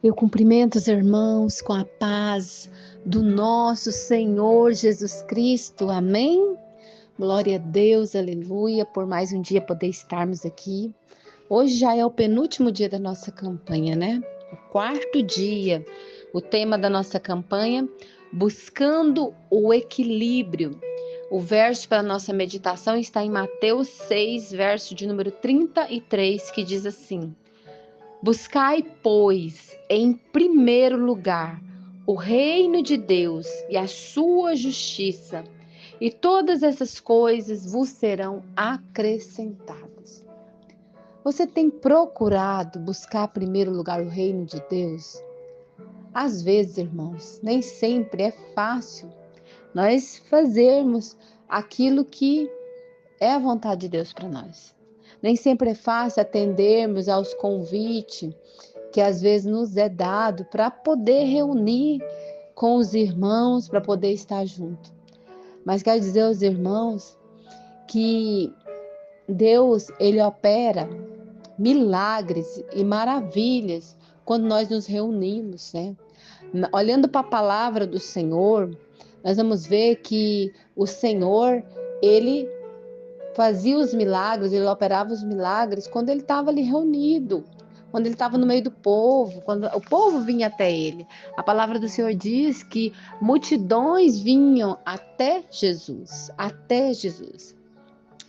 Eu cumprimento os irmãos com a paz do nosso Senhor Jesus Cristo. Amém? Glória a Deus, aleluia, por mais um dia poder estarmos aqui. Hoje já é o penúltimo dia da nossa campanha, né? O quarto dia. O tema da nossa campanha, buscando o equilíbrio. O verso para a nossa meditação está em Mateus 6, verso de número 33, que diz assim: Buscai, pois, em primeiro lugar o reino de Deus e a sua justiça, e todas essas coisas vos serão acrescentadas. Você tem procurado buscar em primeiro lugar o reino de Deus? Às vezes, irmãos, nem sempre é fácil nós fazermos aquilo que é a vontade de Deus para nós. Nem sempre é fácil atendermos aos convites que às vezes nos é dado para poder reunir com os irmãos, para poder estar junto. Mas quero dizer aos irmãos que Deus, ele opera milagres e maravilhas quando nós nos reunimos, né? Olhando para a palavra do Senhor, nós vamos ver que o Senhor, ele fazia os milagres, ele operava os milagres quando ele estava ali reunido, quando ele estava no meio do povo, quando o povo vinha até ele. A palavra do Senhor diz que multidões vinham até Jesus, até Jesus.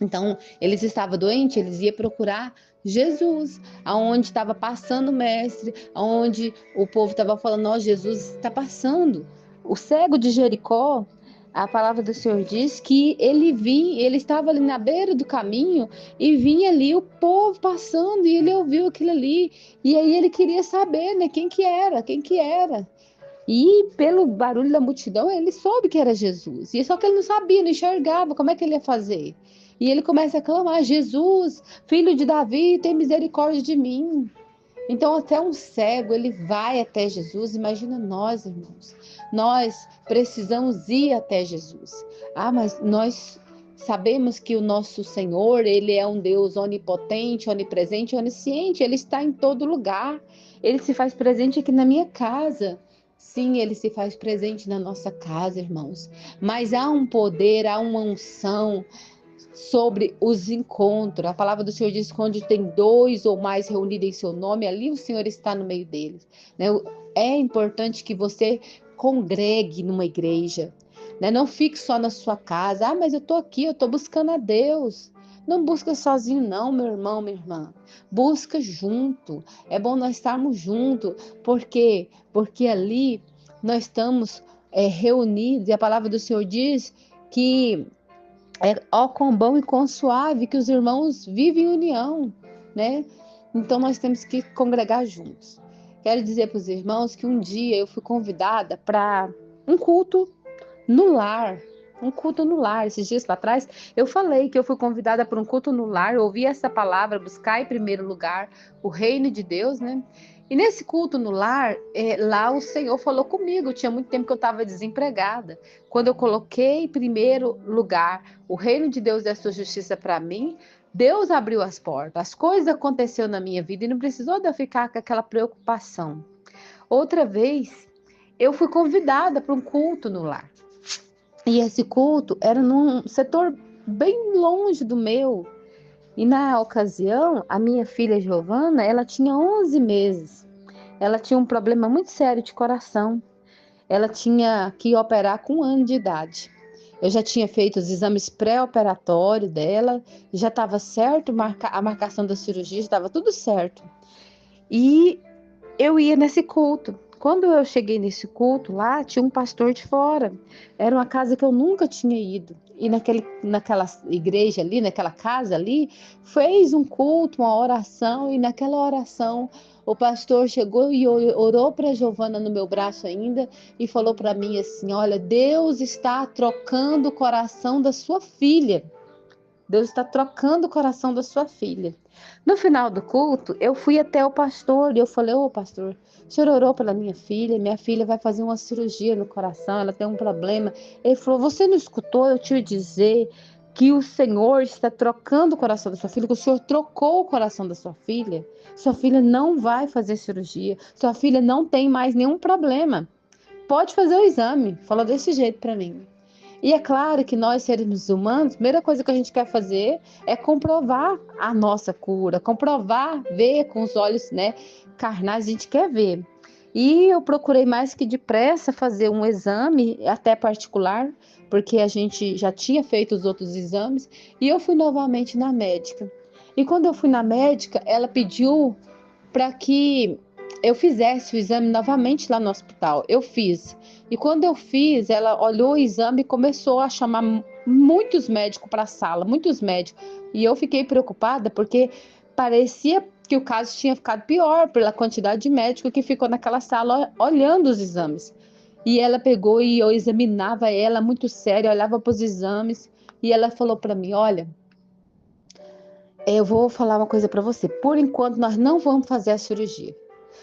Então, eles estavam doentes, eles iam procurar Jesus, aonde estava passando o mestre, aonde o povo estava falando, ó, Jesus está passando. O cego de Jericó, a palavra do Senhor diz que ele estava ali na beira do caminho e vinha ali o povo passando e ele ouviu aquilo ali. E aí ele queria saber, né, quem que era. E pelo barulho da multidão, ele soube que era Jesus. E só que ele não sabia, não enxergava como é que ele ia fazer. E ele começa a clamar: Jesus, filho de Davi, tem misericórdia de mim. Então, até um cego, ele vai até Jesus. Imagina nós, irmãos. Nós precisamos ir até Jesus. Ah, mas nós sabemos que o nosso Senhor, ele é um Deus onipotente, onipresente, onisciente. Ele está em todo lugar. Ele se faz presente aqui na minha casa. Sim, ele se faz presente na nossa casa, irmãos. Mas há um poder, há uma unção sobre os encontros. A palavra do Senhor diz que onde tem dois ou mais reunidos em seu nome, ali o Senhor está no meio deles. Né? É importante que você congregue numa igreja. Né? Não fique só na sua casa. Ah, mas eu estou aqui, eu estou buscando a Deus. Não busca sozinho não, meu irmão, minha irmã. Busca junto. É bom nós estarmos juntos. Por quê? Porque ali nós estamos reunidos e a palavra do Senhor diz que ó quão bom e quão suave que os irmãos vivem em união, né? Então nós temos que congregar juntos. Quero dizer para os irmãos que um dia eu fui convidada para um culto no lar. Um culto no lar. Esses dias para trás eu falei que eu fui convidada para um culto no lar. Eu ouvi essa palavra, buscar em primeiro lugar o reino de Deus, né? E nesse culto no lar, lá o Senhor falou comigo. Tinha muito tempo que eu estava desempregada. Quando eu coloquei em primeiro lugar o reino de Deus e a sua justiça para mim, Deus abriu as portas. As coisas aconteceram na minha vida e não precisou de eu ficar com aquela preocupação. Outra vez, eu fui convidada para um culto no lar. E esse culto era num setor bem longe do meu. E na ocasião, a minha filha Giovana, ela tinha 11 meses. Ela tinha um problema muito sério de coração. Ela tinha que operar com 1 ano de idade. Eu já tinha feito os exames pré-operatórios dela, já estava certo, a marcação da cirurgia estava tudo certo. E eu ia nesse culto. Quando eu cheguei nesse culto lá, tinha um pastor de fora. Era uma casa que eu nunca tinha ido. E naquela igreja ali, naquela casa ali, fez um culto, uma oração. E naquela oração, o pastor chegou e orou para a Giovana no meu braço ainda e falou para mim assim: Olha, Deus está trocando o coração da sua filha. Deus está trocando o coração da sua filha. No final do culto, eu fui até o pastor e eu falei: Ô pastor, o senhor orou pela minha filha vai fazer uma cirurgia no coração, ela tem um problema. Ele falou: Você não escutou eu te dizer que o Senhor está trocando o coração da sua filha, que o Senhor trocou o coração da sua filha não vai fazer cirurgia, sua filha não tem mais nenhum problema. Pode fazer o exame. Falou desse jeito para mim. E é claro que nós, seres humanos, a primeira coisa que a gente quer fazer é comprovar a nossa cura, comprovar, ver com os olhos, né, carnais, a gente quer ver. E eu procurei mais que depressa fazer um exame, até particular, porque a gente já tinha feito os outros exames, e eu fui novamente na médica. E quando eu fui na médica, ela pediu para que eu fizesse o exame novamente lá no hospital. Eu fiz. E quando eu fiz, ela olhou o exame e começou a chamar muitos médicos para a sala, muitos médicos. E eu fiquei preocupada porque parecia que o caso tinha ficado pior pela quantidade de médico que ficou naquela sala olhando os exames. E ela pegou e eu examinava ela muito séria, olhava para os exames e ela falou para mim: olha, eu vou falar uma coisa para você. Por enquanto, nós não vamos fazer a cirurgia.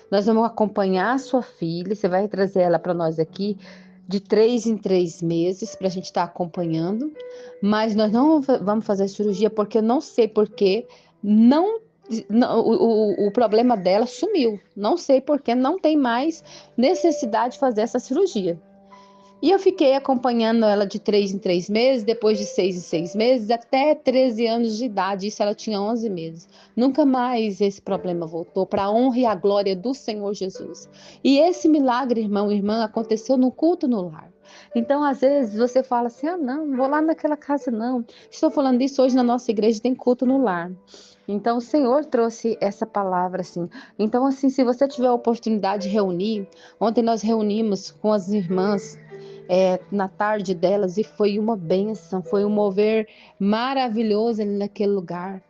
Nós vamos acompanhar a sua filha. Você vai trazer ela para nós aqui de 3 em 3 meses para a gente estar acompanhando. Mas nós não vamos fazer a cirurgia porque eu não sei porquê. O problema dela sumiu. Não sei porquê. Não tem mais necessidade de fazer essa cirurgia. E eu fiquei acompanhando ela de 3 em 3 meses, depois de 6 em 6 meses, até 13 anos de idade. Isso ela tinha 11 meses. Nunca mais esse problema voltou, para a honra e a glória do Senhor Jesus. E esse milagre, irmão e irmã, aconteceu no culto no lar. Então, às vezes, você fala assim: ah, não vou lá naquela casa, não. Estou falando disso hoje na nossa igreja, tem culto no lar. Então, o Senhor trouxe essa palavra, assim. Então, assim, se você tiver a oportunidade de reunir, ontem nós reunimos com as irmãs, na tarde delas, e foi uma bênção, foi um mover maravilhoso ali naquele lugar.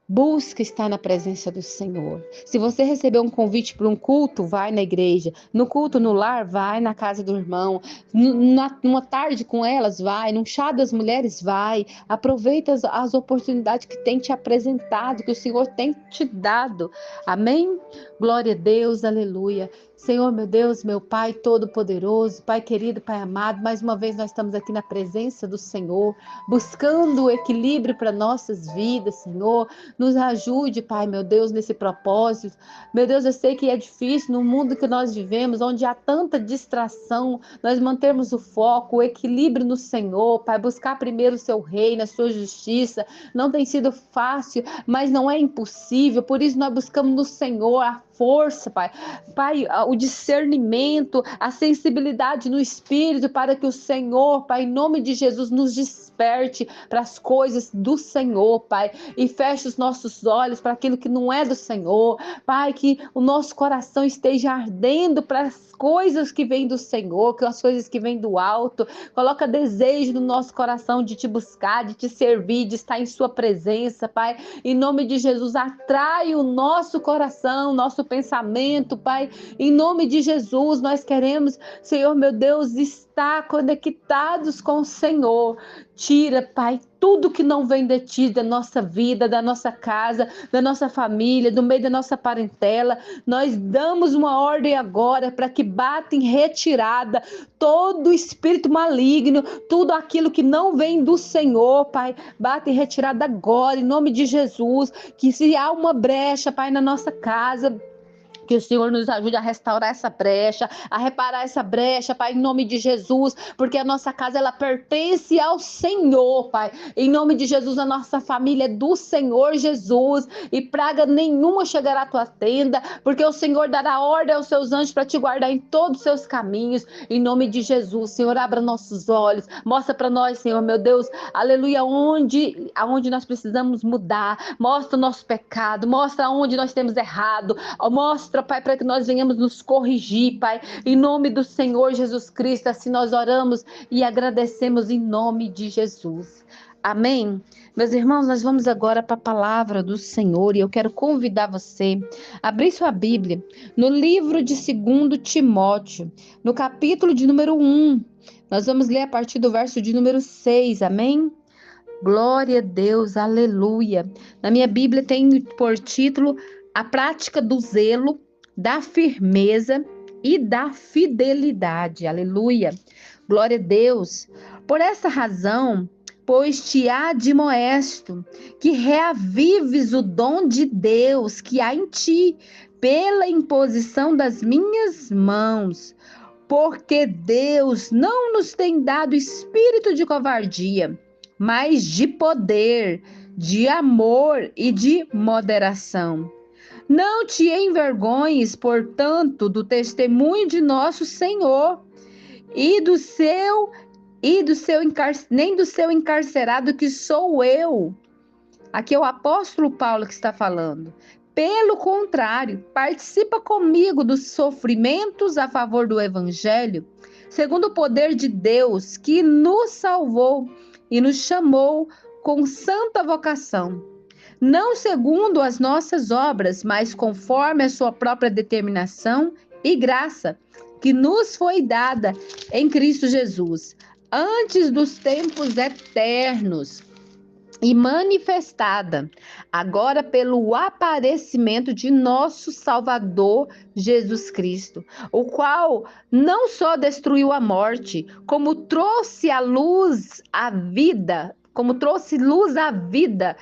Busca estar na presença do Senhor. Se você receber um convite para um culto, vai na igreja. No culto no lar, vai na casa do irmão. Numa tarde com elas, vai. Num chá das mulheres, vai. Aproveita as oportunidades que tem te apresentado, que o Senhor tem te dado. Amém? Glória a Deus, aleluia. Senhor, meu Deus, meu Pai todo-poderoso, Pai querido, Pai amado, mais uma vez nós estamos aqui na presença do Senhor, buscando o equilíbrio para nossas vidas, Senhor. Nos ajude, Pai, meu Deus, nesse propósito. Meu Deus, eu sei que é difícil no mundo que nós vivemos, onde há tanta distração, nós mantermos o foco, o equilíbrio no Senhor, Pai, buscar primeiro o seu reino, a sua justiça. Não tem sido fácil, mas não é impossível, por isso nós buscamos no Senhor a força, Pai. Pai, o discernimento, a sensibilidade no Espírito, para que o Senhor, Pai, em nome de Jesus, nos desperte para as coisas do Senhor, Pai, e feche os nossos olhos para aquilo que não é do Senhor, Pai, que o nosso coração esteja ardendo para as coisas que vêm do Senhor, que as coisas que vêm do alto. Coloca desejo no nosso coração de te buscar, de te servir, de estar em sua presença, Pai, em nome de Jesus. Atrai o nosso coração, nosso pensamento, Pai, em nome de Jesus. Nós queremos, Senhor, meu Deus, estar conectados com o Senhor. Tira, Pai, tudo que não vem de Ti, da nossa vida, da nossa casa, da nossa família, do meio da nossa parentela. Nós damos uma ordem agora para que bata em retirada todo espírito maligno, tudo aquilo que não vem do Senhor, Pai, bata em retirada agora, em nome de Jesus. Que se há uma brecha, Pai, na nossa casa, que o Senhor nos ajude a restaurar essa brecha, a reparar essa brecha, Pai, em nome de Jesus, porque a nossa casa, ela pertence ao Senhor, Pai, em nome de Jesus. A nossa família é do Senhor Jesus, e praga nenhuma chegará à tua tenda, porque o Senhor dará ordem aos seus anjos para te guardar em todos os seus caminhos, em nome de Jesus. Senhor, abra nossos olhos, mostra para nós, Senhor, meu Deus, aleluia, aonde nós precisamos mudar, mostra o nosso pecado, mostra onde nós temos errado, mostra, Pai, para que nós venhamos nos corrigir, Pai, em nome do Senhor Jesus Cristo. Assim nós oramos e agradecemos em nome de Jesus. Amém? Meus irmãos, nós vamos agora para a palavra do Senhor, e eu quero convidar você a abrir sua Bíblia no livro de 2 Timóteo, no capítulo de número 1. Nós vamos ler a partir do verso de número 6, amém? Glória a Deus, aleluia. Na minha Bíblia tem por título A Prática do Zelo, da Firmeza e da Fidelidade, aleluia. Glória a Deus. Por essa razão, pois te admoesto que reavives o dom de Deus que há em ti, pela imposição das minhas mãos. Porque Deus não nos tem dado espírito de covardia, mas de poder, de amor e de moderação. Não te envergonhes, portanto, do testemunho de nosso Senhor e nem do seu encarcerado, que sou eu. Aqui é o apóstolo Paulo que está falando. Pelo contrário, participa comigo dos sofrimentos a favor do evangelho, segundo o poder de Deus que nos salvou e nos chamou com santa vocação. Não segundo as nossas obras, mas conforme a sua própria determinação e graça, que nos foi dada em Cristo Jesus, antes dos tempos eternos, e manifestada agora pelo aparecimento de nosso Salvador Jesus Cristo, o qual não só destruiu a morte, como trouxe luz à vida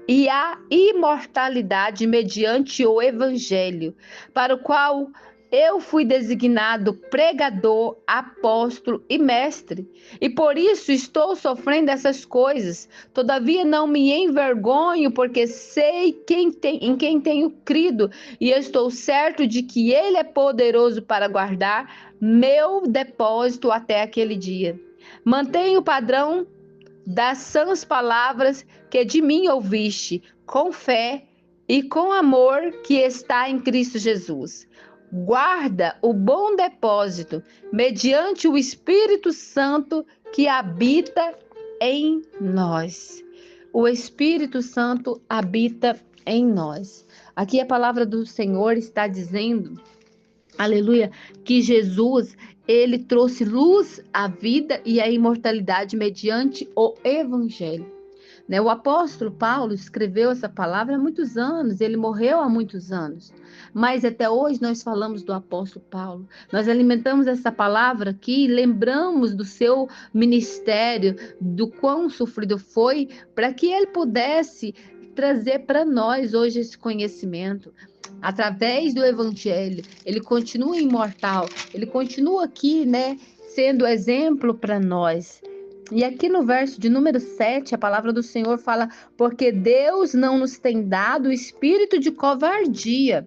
e a imortalidade mediante o Evangelho, para o qual eu fui designado pregador, apóstolo e mestre, e por isso estou sofrendo essas coisas. Todavia não me envergonho, porque sei em quem tenho crido, e estou certo de que Ele é poderoso para guardar meu depósito até aquele dia. Mantenha o padrão das sãs palavras que de mim ouviste, com fé e com amor que está em Cristo Jesus. Guarda o bom depósito mediante o Espírito Santo que habita em nós. O Espírito Santo habita em nós. Aqui a palavra do Senhor está dizendo, aleluia, que Jesus, ele trouxe luz à vida e à imortalidade mediante o Evangelho. O apóstolo Paulo escreveu essa palavra há muitos anos, ele morreu há muitos anos, mas até hoje nós falamos do apóstolo Paulo, nós alimentamos essa palavra aqui, lembramos do seu ministério, do quão sofrido foi, para que ele pudesse trazer para nós hoje esse conhecimento. Através do Evangelho, ele continua imortal, ele continua aqui, sendo exemplo para nós. E aqui no verso de número 7, a palavra do Senhor fala, porque Deus não nos tem dado o espírito de covardia,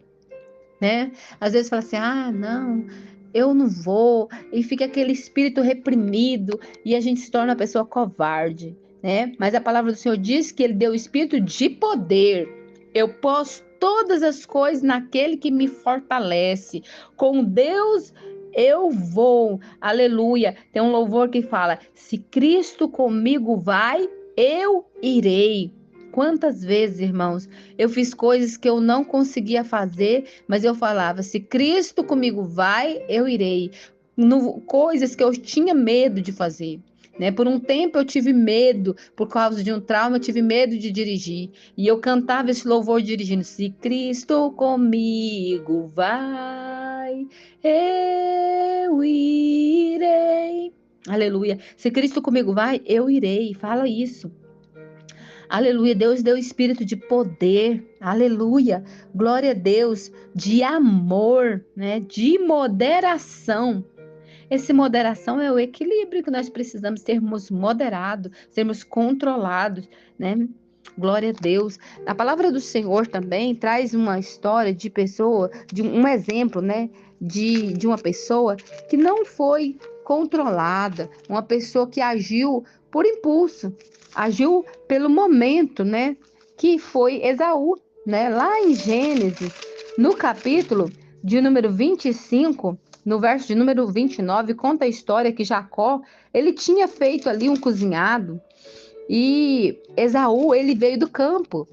Às vezes fala assim, não, eu não vou, e fica aquele espírito reprimido, e a gente se torna uma pessoa covarde, Mas a palavra do Senhor diz que Ele deu o espírito de poder. Eu posso todas as coisas naquele que me fortalece. Com Deus eu vou, aleluia. Tem um louvor que fala, se Cristo comigo vai, eu irei. Quantas vezes, irmãos, eu fiz coisas que eu não conseguia fazer, mas eu falava, se Cristo comigo vai, eu irei. Coisas que eu tinha medo de fazer. Por um tempo eu tive medo, por causa de um trauma, eu tive medo de dirigir. E eu cantava esse louvor dirigindo. Se Cristo comigo vai, eu irei. Aleluia. Se Cristo comigo vai, eu irei. Fala isso. Aleluia. Deus deu espírito de poder. Aleluia. Glória a Deus. De amor, de moderação. Essa moderação é o equilíbrio que nós precisamos, sermos moderados, sermos controlados, Glória a Deus. A palavra do Senhor também traz uma história de pessoa, de um exemplo, de uma pessoa que não foi controlada, uma pessoa que agiu por impulso, agiu pelo momento, que foi Esaú, Lá em Gênesis, no capítulo de número 25, no verso de número 29, conta a história que Jacó, ele tinha feito ali um cozinhado e Esaú, ele veio do campo.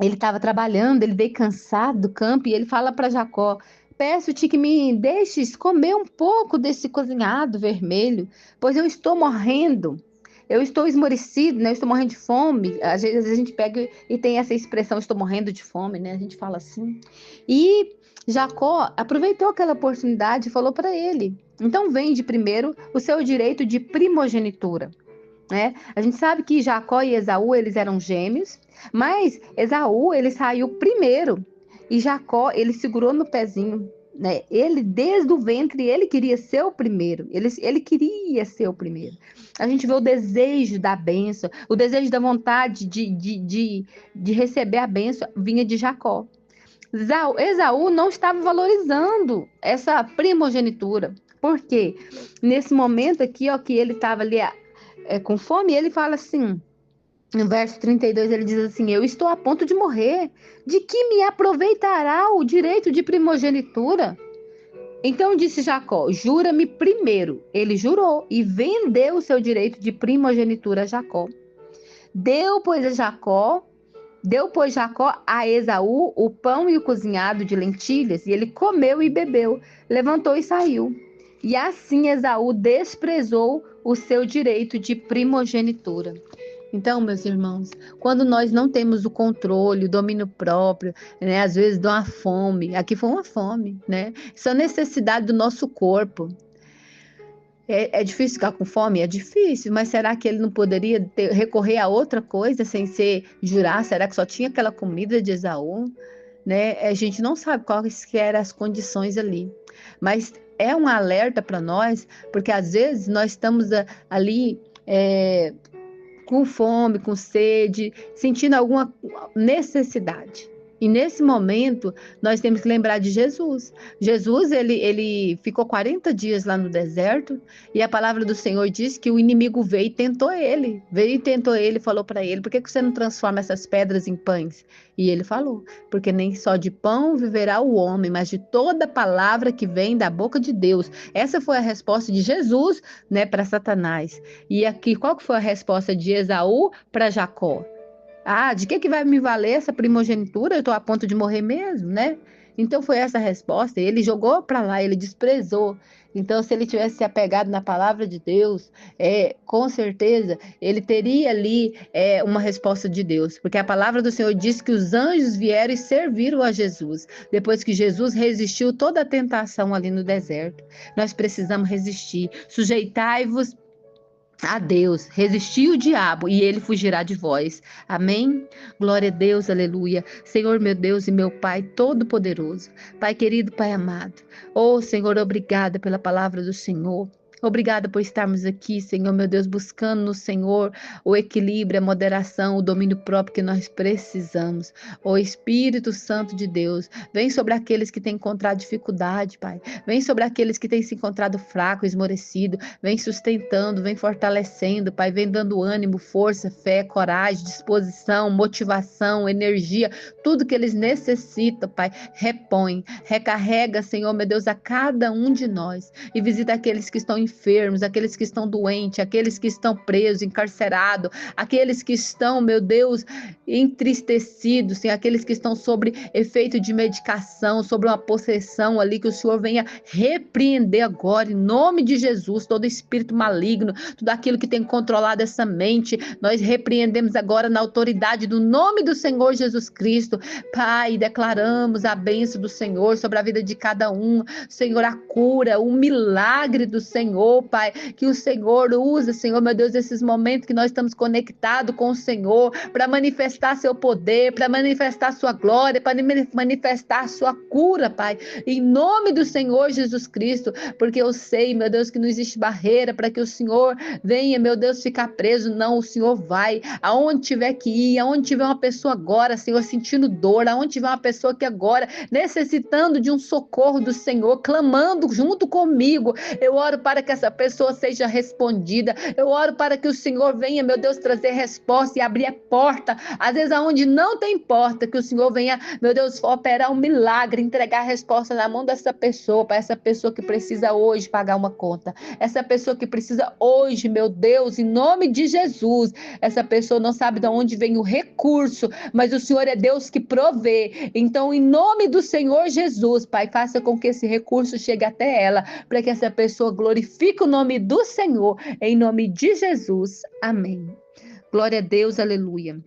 Ele estava trabalhando, ele veio cansado do campo e ele fala para Jacó, peço-te que me deixes comer um pouco desse cozinhado vermelho, pois eu estou morrendo. Eu estou esmorecido, eu estou morrendo de fome. Às vezes a gente pega e tem essa expressão, estou morrendo de fome, A gente fala assim. E Jacó aproveitou aquela oportunidade e falou para ele, então vende primeiro o seu direito de primogenitura. né? A gente sabe que Jacó e Esaú, eles eram gêmeos, mas Esaú, ele saiu primeiro e Jacó, ele segurou no pezinho, né? Ele, desde o ventre, ele queria ser o primeiro, ele queria ser o primeiro. A gente vê o desejo da bênção, o desejo da vontade de receber a bênção vinha de Jacó. Esaú não estava valorizando essa primogenitura. Por quê? Nesse momento aqui, ó, que ele estava ali com fome, ele fala assim, no verso 32, ele diz assim: eu estou a ponto de morrer, de que me aproveitará o direito de primogenitura? Então disse Jacó: jura-me primeiro. Ele jurou e vendeu o seu direito de primogenitura a Jacó. Deu, pois, a Jacó Deu, pois, Jacó a Esaú o pão e o cozinhado de lentilhas, e ele comeu e bebeu, levantou e saiu. E assim Esaú desprezou o seu direito de primogenitura. Então, meus irmãos, quando nós não temos o controle, o domínio próprio, né, às vezes dá uma fome, aqui foi uma fome, né? Isso é necessidade do nosso corpo. É difícil ficar com fome? É difícil, mas será que ele não poderia recorrer a outra coisa sem ser jurar? Será que só tinha aquela comida de Esaú? Né? A gente não sabe quais que eram as condições ali, mas é um alerta para nós, porque às vezes nós estamos ali com fome, com sede, sentindo alguma necessidade. E nesse momento, nós temos que lembrar de Jesus. Jesus, ele ficou 40 dias lá no deserto, e a palavra do Senhor diz que o inimigo veio e tentou ele. Veio e tentou ele, falou para ele: por que você não transforma essas pedras em pães? E ele falou: porque nem só de pão viverá o homem, mas de toda palavra que vem da boca de Deus. Essa foi a resposta de Jesus, né, para Satanás. E aqui, qual que foi a resposta de Esaú para Jacó? Ah, de que vai me valer essa primogenitura? Eu estou a ponto de morrer mesmo, né? Então foi essa a resposta. Ele jogou para lá, ele desprezou. Então, se ele tivesse se apegado na palavra de Deus, com certeza ele teria ali uma resposta de Deus, porque a palavra do Senhor diz que os anjos vieram e serviram a Jesus, depois que Jesus resistiu toda a tentação ali no deserto. Nós precisamos resistir. Sujeitai-vos a Deus, resistir o diabo e ele fugirá de vós. Amém? Glória a Deus, aleluia. Senhor, meu Deus e meu Pai todo-poderoso, Pai querido, Pai amado. Oh, Senhor, obrigada pela palavra do Senhor. Obrigada por estarmos aqui, Senhor, meu Deus, buscando no Senhor o equilíbrio, a moderação, o domínio próprio que nós precisamos. Oh, Espírito Santo de Deus, vem sobre aqueles que têm encontrado dificuldade, Pai. Vem sobre aqueles que têm se encontrado fraco, esmorecido. Vem sustentando, vem fortalecendo, Pai. Vem dando ânimo, força, fé, coragem, disposição, motivação, energia. Tudo que eles necessitam, Pai. Repõe, recarrega, Senhor, meu Deus, a cada um de nós. E visita aqueles que estão enfermos, aqueles que estão doentes, aqueles que estão presos, encarcerados, aqueles que estão, meu Deus, entristecidos, Senhor, aqueles que estão sobre efeito de medicação, sobre uma possessão ali, que o Senhor venha repreender agora, em nome de Jesus, todo espírito maligno, tudo aquilo que tem controlado essa mente, nós repreendemos agora na autoridade do nome do Senhor Jesus Cristo. Pai, declaramos a bênção do Senhor sobre a vida de cada um, Senhor, a cura, o milagre do Senhor, Pai, que o Senhor usa, Senhor, meu Deus, esses momentos que nós estamos conectados com o Senhor, para manifestar seu poder, para manifestar sua glória, para manifestar sua cura, Pai, em nome do Senhor Jesus Cristo, porque eu sei, meu Deus, que não existe barreira para que o Senhor venha, meu Deus, ficar preso. Não, o Senhor vai aonde tiver que ir, aonde tiver uma pessoa agora, Senhor, sentindo dor, aonde tiver uma pessoa que agora necessitando de um socorro do Senhor, clamando junto comigo, eu oro para que essa pessoa seja respondida. Eu oro para que o Senhor venha, meu Deus, trazer resposta e abrir a porta, às vezes aonde não tem porta, que o Senhor venha, meu Deus, operar um milagre, entregar a resposta na mão dessa pessoa, para essa pessoa que precisa hoje pagar uma conta, essa pessoa que precisa hoje, meu Deus, em nome de Jesus. Essa pessoa não sabe de onde vem o recurso, mas o Senhor é Deus que provê. Então, em nome do Senhor Jesus, Pai, faça com que esse recurso chegue até ela, para que essa pessoa glorifique o nome do Senhor, em nome de Jesus. Amém. Glória a Deus, aleluia.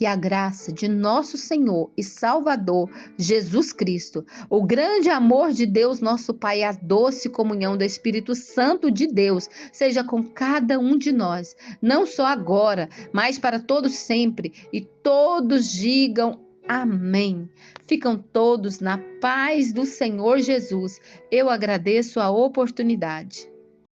Que a graça de nosso Senhor e Salvador Jesus Cristo, o grande amor de Deus, nosso Pai, e a doce comunhão do Espírito Santo de Deus seja com cada um de nós, não só agora, mas para todos sempre. E todos digam amém. Ficam todos na paz do Senhor Jesus. Eu agradeço a oportunidade.